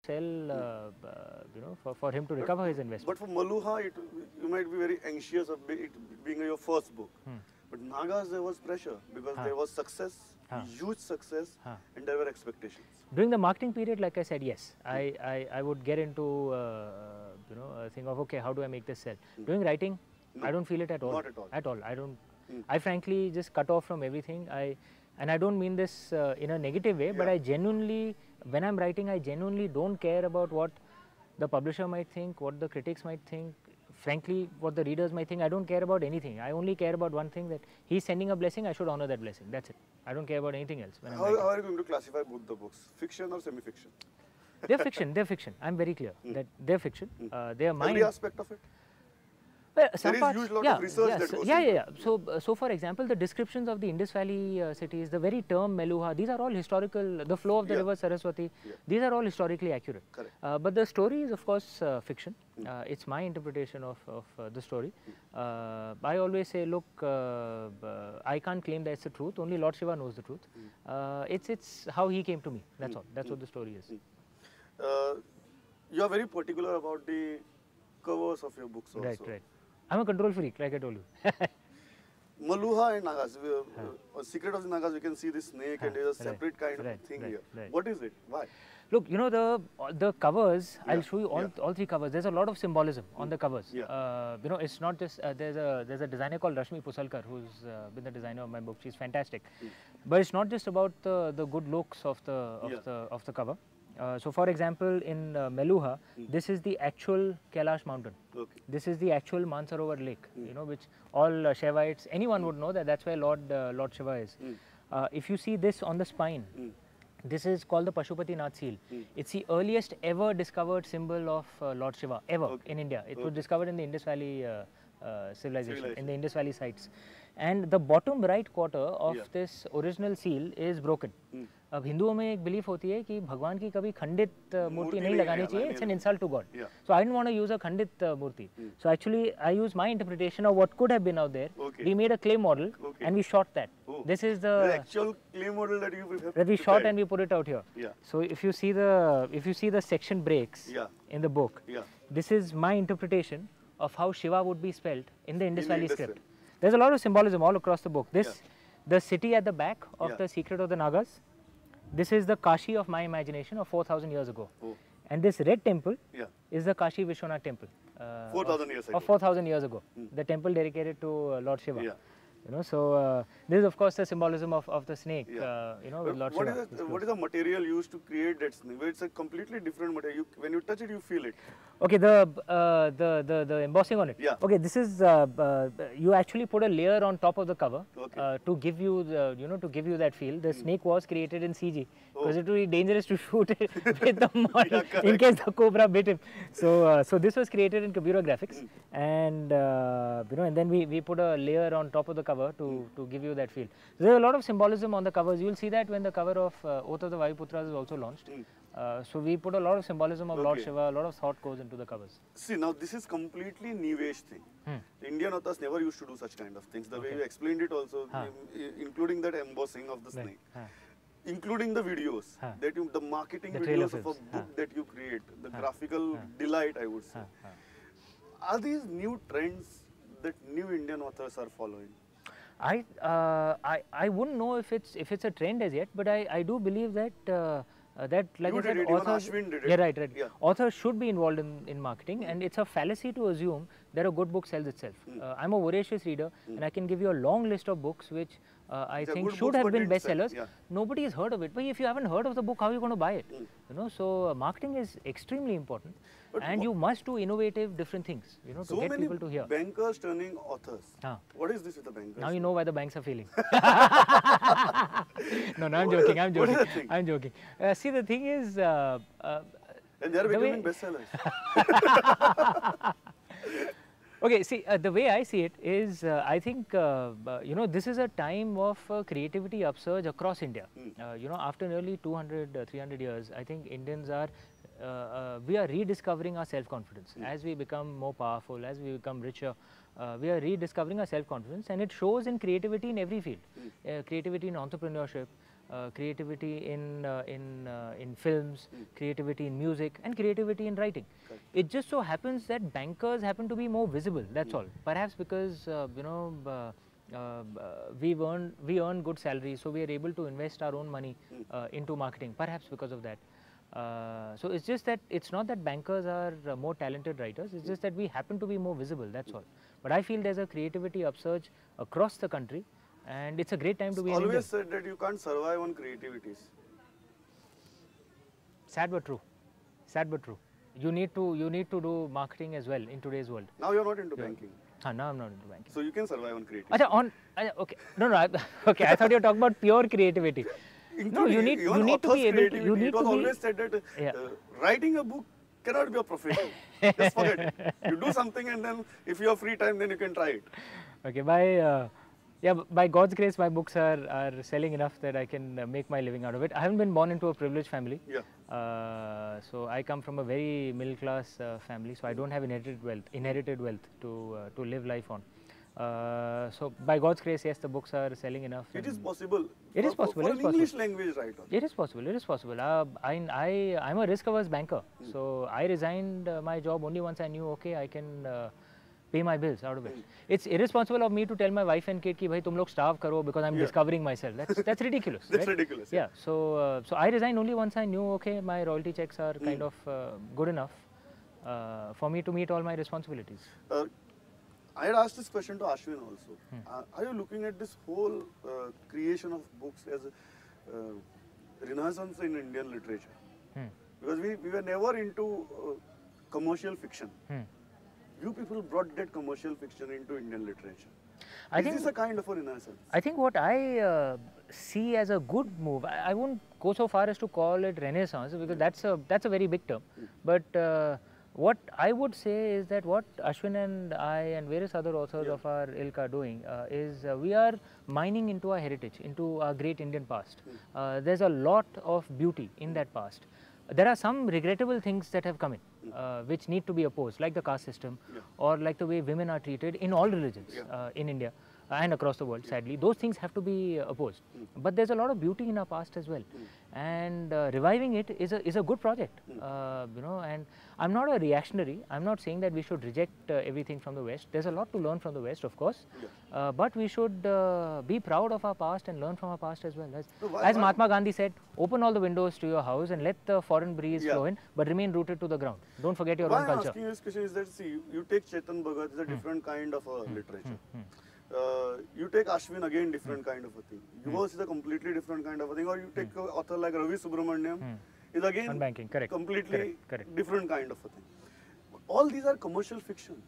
sell, for him to recover his investment. But for Maluha, you might be very anxious of it being your first book. But Nagas, there was pressure because there was success, huge success, and there were expectations. During the marketing period, like I said, yes, I would get into a thing of, okay, how do I make this sell? During writing, I don't feel it at all. Not at all. At all. I don't. I frankly just cut off from everything. And I don't mean this in a negative way, but I genuinely, when I'm writing, I genuinely don't care about what the publisher might think, what the critics might think, frankly, what the readers might think. I don't care about anything. I only care about one thing, that he's sending a blessing, I should honor that blessing. That's it. I don't care about anything else. When how are you going to classify both the books? Fiction or semi-fiction? They're fiction. They're fiction. I'm very clear that they're fiction. They are mine. Every aspect of it? Well, there is huge lot of research that goes into it. So for example, the descriptions of the Indus Valley cities, the very term Meluha, these are all historical. The flow of the river Saraswati, these are all historically accurate. Correct. But the story is, of course, fiction. It's my interpretation of the story. I always say, look, I can't claim that it's the truth. Only Lord Shiva knows the truth. It's how he came to me. That's all. That's what the story is. You are very particular about the covers of your books also. Right. I'm a control freak, like I told you. Maluha and Nagas, Secret of the Nagas, we can see the snake and there's a separate kind of thing here. What is it? Why? Look, the covers, I'll show you all three covers. There's a lot of symbolism on the covers. It's not just, there's a designer called Rashmi Pusalkar who's been the designer of my book. She's fantastic. But it's not just about the good looks of the cover. So for example, in Meluha, this is the actual Kailash mountain. This is the actual Mansarovar lake, which all Shaivites, anyone would know that that's where Lord Shiva is. If you see this on the spine, this is called the Pashupati Nath seal. It's the earliest ever discovered symbol of Lord Shiva, ever in India. It was discovered in the Indus Valley civilization, in the Indus Valley sites. And the bottom right quarter of this original seal is broken. अब हिंदुओं में एक belief होती है कि भगवान की कभी खंडित मूर्ति नहीं लगानी चाहिए. It's an insult to God. So I didn't want to use a खंडित मूर्ति. So actually I used my interpretation of what could have been out there. We made a clay model and we shot that. This is the actual clay model that we shot and we put it out here. So if you see the section breaks in the book, this is my interpretation of how Shiva would be spelled in the Indus Valley script. There's a lot of symbolism all across the book. The city at the back of the Secret of the Nagas. This is the Kashi of my imagination of 4,000 years ago. And this red temple is the Kashi Vishwanath temple. 4,000 years ago. Of 4,000 years ago. The temple dedicated to Lord Shiva. So this is of course the symbolism of the snake, with Lord Shiva. What is the material used to create that snake? It's a completely different material. When you touch it, you feel it. Okay, the embossing on it. Okay, this is you actually put a layer on top of the cover to give you to give you that feel. The snake was created in CG because it would be dangerous to shoot it with the model in case the cobra bit him. So this was created in computer graphics, and and then we put a layer on top of the cover to give you that feel. So there is a lot of symbolism on the covers. You will see that when the cover of Oath of the Vayuputras is also launched. So we put a lot of symbolism of Lord Shiva, a lot of thought goes into the covers. See, now this is completely new age thing. The Indian authors never used to do such kind of things. The way you explained it also, including that embossing of the snake, including the videos, the marketing videos of a book that you create, the graphical delight, I would say. Are these new trends that new Indian authors are following? I wouldn't know if it's a trend as yet, but I do believe that like I said, authors, authors should be involved in marketing, and it's a fallacy to assume that a good book sells itself. I'm a voracious reader, and I can give you a long list of books which I think should have been bestsellers. Nobody has heard of it, but if you haven't heard of the book, how are you going to buy it? So marketing is extremely important, and you must do innovative, different things, to get people to hear. Bankers turning authors. What is this with the bankers? Now you know why the banks are failing. No, I'm joking. I'm joking. See, the thing is, and they are becoming bestsellers. Okay, see, the way I see it is, I think, this is a time of creativity upsurge across India. After nearly 200, 300 years, I think Indians are, we are rediscovering our self-confidence. As we become more powerful, as we become richer, we are rediscovering our self-confidence, and it shows in creativity in every field. Creativity in entrepreneurship, creativity in films, creativity in music, and creativity in writing. Correct. It just so happens that bankers happen to be more visible. That's all. Perhaps because we earn good salaries, so we are able to invest our own money into marketing. Perhaps because of that. So it's just that it's not that bankers are more talented writers. It's just that we happen to be more visible. That's all. But I feel there's a creativity upsurge across the country, and it's a great time to be in India. Always said that you can't survive on creativities. Sad but true. Sad but true. You need to do marketing as well in today's world. Now you're not into banking. Now I'm not into banking. So you can survive on creativity. Okay. No. Okay, I thought you were talking about pure creativity. No, you need to be able. It was always said that writing a book cannot be a profession. Just forget it. You do something, and then if you have free time, then you can try it. Okay, by God's grace, my books are selling enough that I can make my living out of it. I haven't been born into a privileged family. Yeah. So I come from a very middle class family. So I don't have inherited wealth to live life on. So by God's grace, yes, the books are selling enough. It is possible. It is possible. For an English language writer. It is possible. It is possible. I'm a risk-averse banker. So I resigned my job only once I knew, okay, I can pay my bills out of it. It's irresponsible of me to tell my wife and kid, ki bhai tum log starve karo because I'm discovering myself. That's ridiculous. That's right? ridiculous. Yeah. So I resigned only once I knew, okay, my royalty checks are kind of good enough for me to meet all my responsibilities. I had asked this question to Ashwin also. Are you looking at this whole creation of books as a renaissance in Indian literature? Because we were never into commercial fiction. You people brought that commercial fiction into Indian literature. Is this a kind of a renaissance? I think what I see as a good move, I won't go so far as to call it renaissance because that's a very big term. But what I would say is that what Ashwin and I and various other authors of our ilk are doing is we are mining into our heritage, into our great Indian past. There's a lot of beauty in that past. There are some regrettable things that have come in, which need to be opposed, like the caste system or like the way women are treated in all religions in India and across the world, sadly. Those things have to be opposed. But there's a lot of beauty in our past as well. And reviving it is a good project, and I'm not a reactionary. I'm not saying that we should reject everything from the West. There's a lot to learn from the West, of course, but we should be proud of our past and learn from our past as well. As Mahatma Gandhi said, open all the windows to your house and let the foreign breeze flow in, but remain rooted to the ground. Don't forget your own culture. Why I'm asking you this question is that, see, you take Chetan Bhagat, it's a different kind of a literature. You take Ashwin, again different kind of a thing. Yours is a completely different kind of a thing. Or you take an author like Ravi Subramaniam, is again completely different kind of a thing. All these are commercial fictions.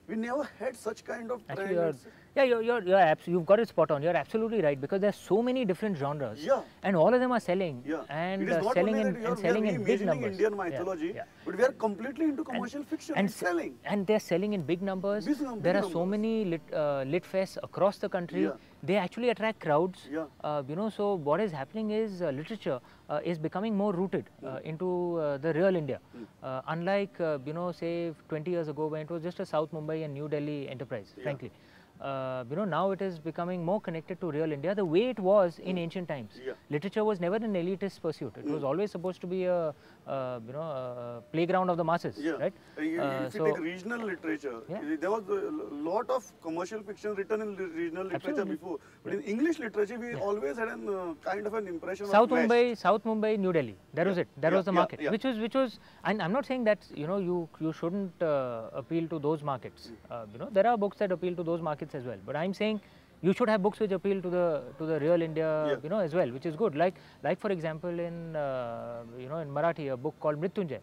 We never had such kind of trend. You've got it spot on. You're absolutely right because there's so many different genres, and all of them are selling and selling in big numbers. Indian mythology, but we are completely into commercial fiction and selling. And they're selling in big numbers. There are so many lit fests across the country. They actually attract crowds. So what is happening is literature is becoming more rooted into the real India. Unlike say 20 years ago when it was just a South Mumbai and New Delhi enterprise, frankly. Now it is becoming more connected to real India the way it was in ancient times. Literature was never an elitist pursuit. It was always supposed to be a playground of the masses, right? If you take regional literature, there was a lot of commercial fiction written in regional literature before. But in English literature, we always had a kind of an impression South of South Mumbai, New Delhi. That was it. That was the market, which was. And I'm not saying that you shouldn't appeal to those markets. There are books that appeal to those markets as well. But I'm saying you should have books which appeal to the real India, as well, which is good. Like for example in in Marathi, a book called Mrityunjay,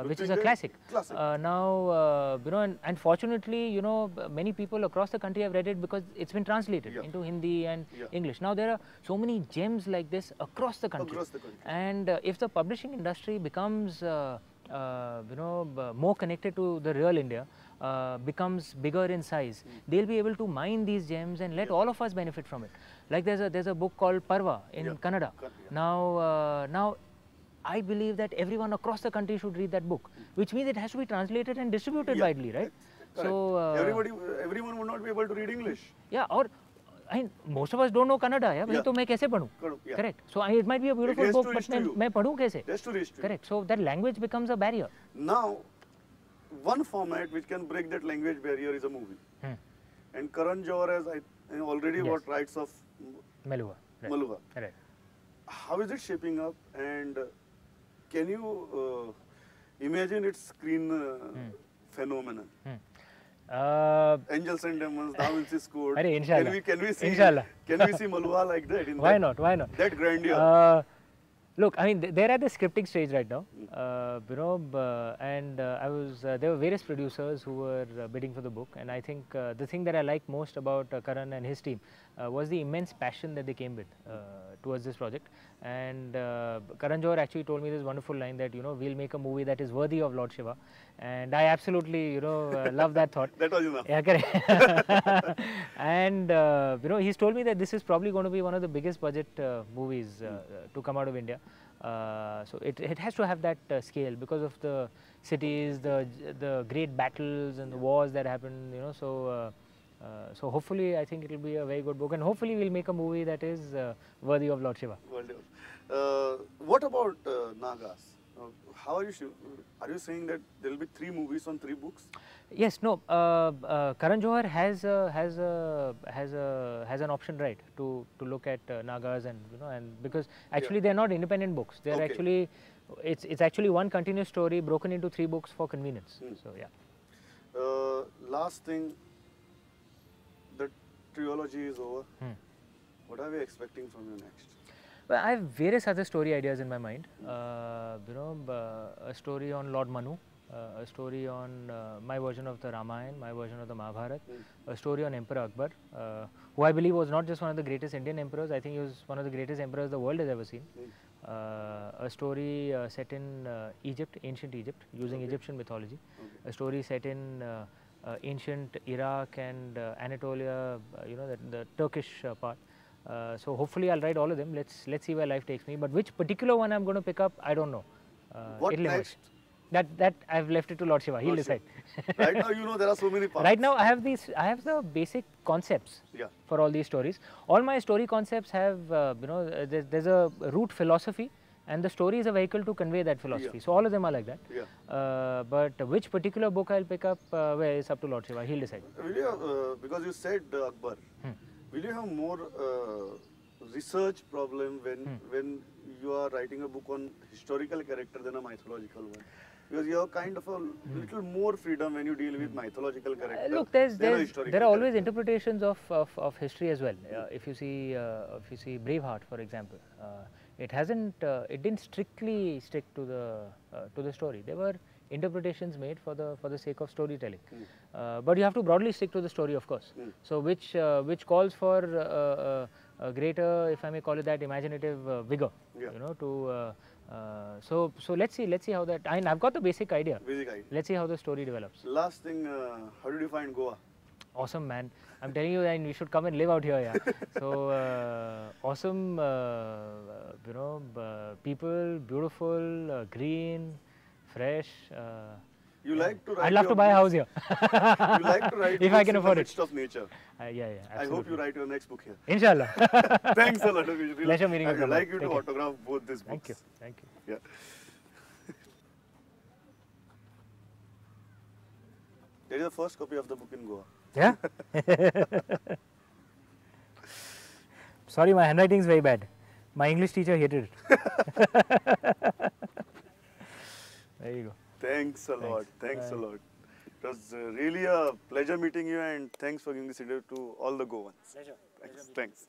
which is a classic. Now and fortunately many people across the country have read it because it's been translated into Hindi and English. Now there are so many gems like this across the country. And if the publishing industry becomes more connected to the real India, becomes bigger in size, they'll be able to mine these gems and let all of us benefit from it. Like there's a book called Parva in Kannada. Now I believe that everyone across the country should read that book, which means it has to be translated and distributed widely, right? So everyone would not be able to read English. most of us don't know Kannada, yeah? तो मैं कैसे पढ़ूँ? Correct. So it might be a beautiful book, but मैं पढ़ूँ कैसे? Correct. So that language becomes a barrier. Now, one format which can break that language barrier is a movie. And Karan Johar has already got rights of Meluva. Meluva. Right. How is it shaping up, and can you imagine its screen phenomenon? Angels and Demons, Da Vinci's Code. Can we see Meluva like that? Why not? Why not? That grandeur. Look, I mean, they're at the scripting stage right now, and there were various producers who were bidding for the book, and I think the thing that I like most about Karan and his team was the immense passion that they came with towards this project. And Karan Johar actually told me this wonderful line that, we'll make a movie that is worthy of Lord Shiva, and I absolutely, love that thought. That was enough. Yeah, correct. And he's told me that this is probably going to be one of the biggest budget movies to come out of India. So it has to have that scale because of the cities, the great battles and the wars that happen. So hopefully I think it will be a very good book, and hopefully we'll make a movie that is worthy of Lord Shiva. What about Nagas? How are you saying that there will be 3 movies on 3 books? Yes, no. Karan Johar has an option right to look at Nagas, and and because actually they are not independent books. They are actually it's actually one continuous story broken into 3 books for convenience. So yeah. Last thing, the trilogy is over. What are we expecting from you next? Well, I have various other story ideas in my mind. A story on Lord Manu, a story on my version of the Ramayana, my version of the Mahabharata, a story on Emperor Akbar, who I believe was not just one of the greatest Indian emperors. I think he was one of the greatest emperors the world has ever seen. A story set in Egypt, ancient Egypt, using Egyptian mythology. A story set in ancient Iraq and Anatolia, the Turkish part. So hopefully I'll write all of them. Let's see where life takes me. But which particular one I'm going to pick up, I don't know. What next? That I've left it to Lord Shiva. He'll decide. Right now, there are so many parts. Right now, I have the basic concepts for all these stories. All my story concepts have, there's a root philosophy, and the story is a vehicle to convey that philosophy. So all of them are like that. But which particular book I'll pick up, it's up to Lord Shiva. He'll decide. Will you, because you said Akbar, will you have more research problem when you are writing a book on historical character than a mythological one? Because you have kind of a little more freedom when you deal with mythological character. Look, there are always interpretations of history as well. If you see Braveheart, for example, it didn't strictly stick to the story. There were interpretations made for the sake of storytelling, but you have to broadly stick to the story, of course. So which calls for a greater, if I may call it that, imaginative vigor. So let's see how that. I've got the basic idea. Let's see how the story develops. Last thing, how did you find Goa? Awesome, man. I'm telling you, and you should come and live out here, yeah. So awesome, people, beautiful, green, fresh. You like to write. I'd love to buy a house here. You like to write if I can afford it. Of nature. Yeah, absolutely. I hope you write your next book here. Inshallah. Thanks a lot. Pleasure meeting you. I'd like you to autograph both these books. Thank you. Yeah. There is a first copy of the book in Goa. Yeah? Sorry, my handwriting is very bad. My English teacher hated it. There you go. Thanks a lot. Thanks a lot. It was really a pleasure meeting you, and thanks for giving this interview to all the Goans. Pleasure. Thanks.